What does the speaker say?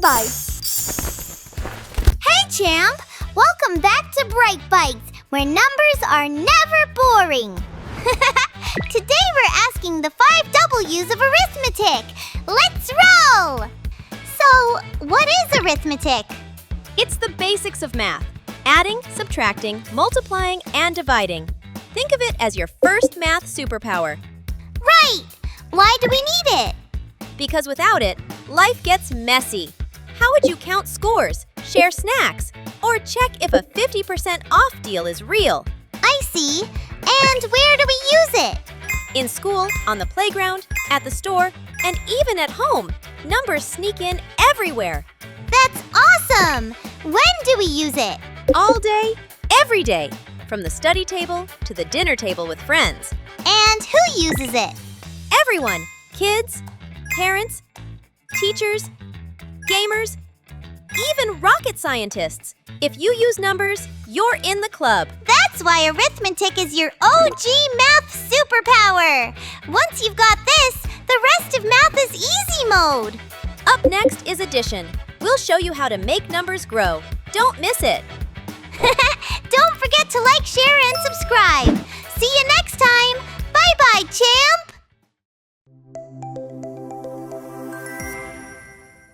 BrightBYTES. Hey, champ! Welcome back to BrightBYTES, where numbers are never boring. Today we're asking the 5Ws of arithmetic. Let's roll! So, what is arithmetic? It's the basics of math. Adding, subtracting, multiplying, and dividing. Think of it as your first math superpower. Right! Why do we need it? Because without it, life gets messy. How would you count scores, share snacks, or check if a 50% off deal is real? I see. And where do we use it? In school, on the playground, at the store, and even at home, numbers sneak in everywhere. That's awesome! When do we use it? All day, every day, from the study table to the dinner table with friends. And who uses it? Everyone, kids, parents, teachers, gamers, even rocket scientists. If you use numbers, you're in the club. That's why arithmetic is your OG math superpower. Once you've got this, the rest of math is easy mode. Up next is addition. We'll show you how to make numbers grow. Don't miss it. Don't forget to like, share, and subscribe. See you next time. Bye-bye, champ!